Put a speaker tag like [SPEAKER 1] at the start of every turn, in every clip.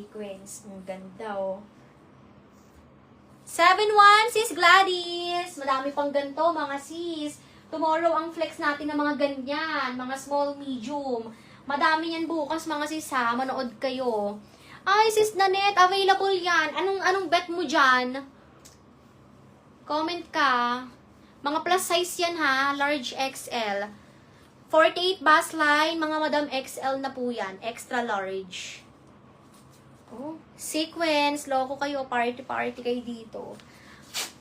[SPEAKER 1] sequence. Ang ganda, oh. 7-1, sis Gladys. Madami pang ganito, mga sis. Tomorrow, ang flex natin ng mga ganyan. Mga small, medium. Madami yan bukas, mga sis, ha. Manood kayo. Ay, sis Nanette, available yan. Anong bet mo dyan? Comment ka. Mga plus size yan, ha. Large XL. 48 bust line. Mga Madam XL na po yan. Extra large. Oh, sequence, loko kayo, party kayo dito.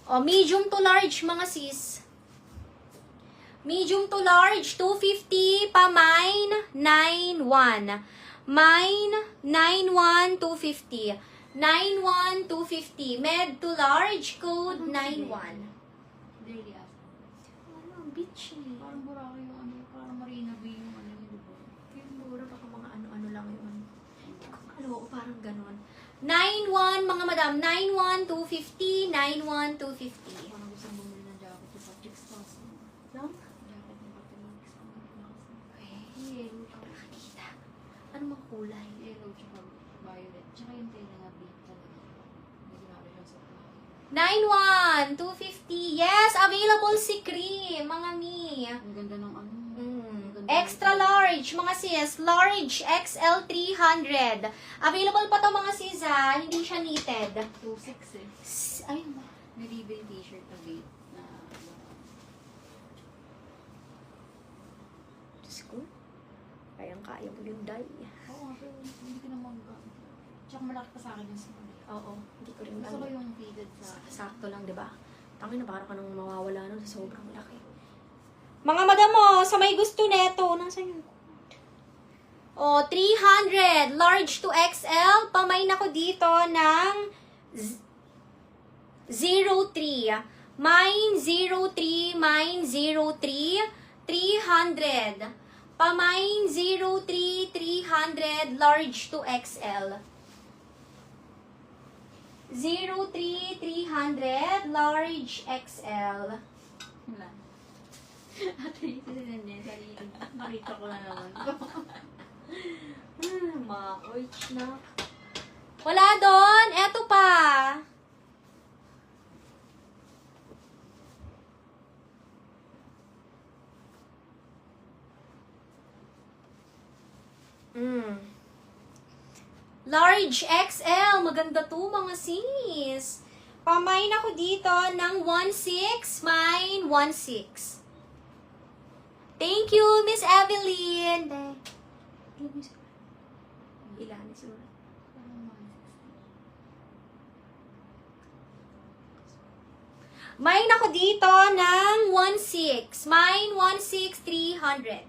[SPEAKER 1] Oh, medium to large, mga sis. Medium to large, 250, pa mine, 91. Mine, 91, 250. 91, 250. Med to large, code 91.
[SPEAKER 2] Daily up.
[SPEAKER 1] Ano, bitch eh.
[SPEAKER 2] Parang Boracay yung ano, parang Marina Bay yung ano yung lugar.
[SPEAKER 1] Yung mura, baka mga ano-ano lang yun. Ano, parang ganon. 9-1, mga madam. 9-1, 250. 9-1, 250.
[SPEAKER 2] Parang gusto mong bumili ng jacket yung Patrick Stoss.
[SPEAKER 1] No?
[SPEAKER 2] Jacket ng Patrick Stoss.
[SPEAKER 1] Hey, nakakita. Ano mga kulay?
[SPEAKER 2] Yellow tsaka violet. Tsaka yung tela na pink talaga. May ginagawa siyang supply.
[SPEAKER 1] 9-1, 250. Yes, available si cream, mga mi.
[SPEAKER 2] Ang ganda ng ano.
[SPEAKER 1] Extra large, mga sis. Large XL 300. Available pa to, mga sis, ha. Hindi siya knitted.
[SPEAKER 2] 2.6 eh.
[SPEAKER 1] Ay,
[SPEAKER 2] May ribbon t-shirt na bait na
[SPEAKER 1] Diyos ko. Kayang-kaya mo yung dye.
[SPEAKER 2] oo nga, pero hindi ko naman tsaka malaki pa sa akin yung small.
[SPEAKER 1] Oo, hindi ko rin
[SPEAKER 2] Gusto ko yung fitted sa
[SPEAKER 1] sakto lang, di ba? Tangin na, parang ka nang mawawala nun sa sobrang laki. Mga madam mo, sa may gusto neto, nasaan yung code? O, 300, large to XL. Pamain ako dito ng 03. Mine 03, mine 03, 300. Pamain 03, 300, large to XL. 03, 300, large XL.
[SPEAKER 2] wala. Ate, ito din niya. Sarili. Nakita ko na naman.
[SPEAKER 1] Makoich na. Wala doon. Eto pa. Large XL. Maganda to, mga sis. Pamain ako dito ng 1.6. Mine 1.6. Thank you, Miss Evelyn. Ilan ni siguro? Mine ako dito ng 1.6. Mine 1.6, 300.